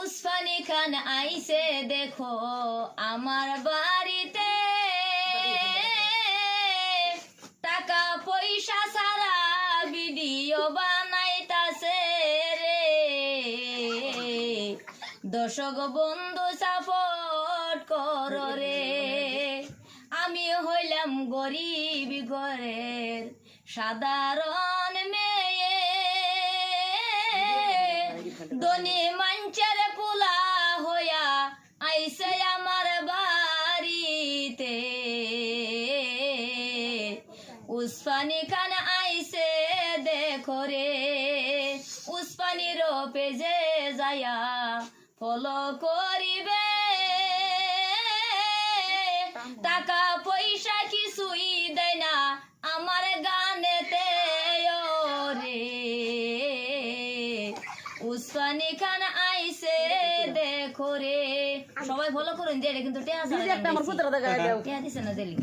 উসমানী খান আইছে দেখো আমার বাড়িতে, টাকা পয়সা ছাড়া ভিডিও বানাইতাছে রে। দর্শক বন্ধু সাপোর্ট করো রে। আমি হইলাম গরিব ঘরের সাধারণ মেয়ে, ধনী মানুষের পোলা হইয়া আইছে আমার বাড়িতে। উসমানী খান আইছে দেখো রে, উসমানীর পেজে যায়া ফলো করিবে, টাকা পয়সা কিছুই দেয় না আমার গানেতে রে। উসমানী খান আইছে দেখো রে। সবাই ফলো করুন যে এটা কিন্তু টেয়া দিছে না দিলি।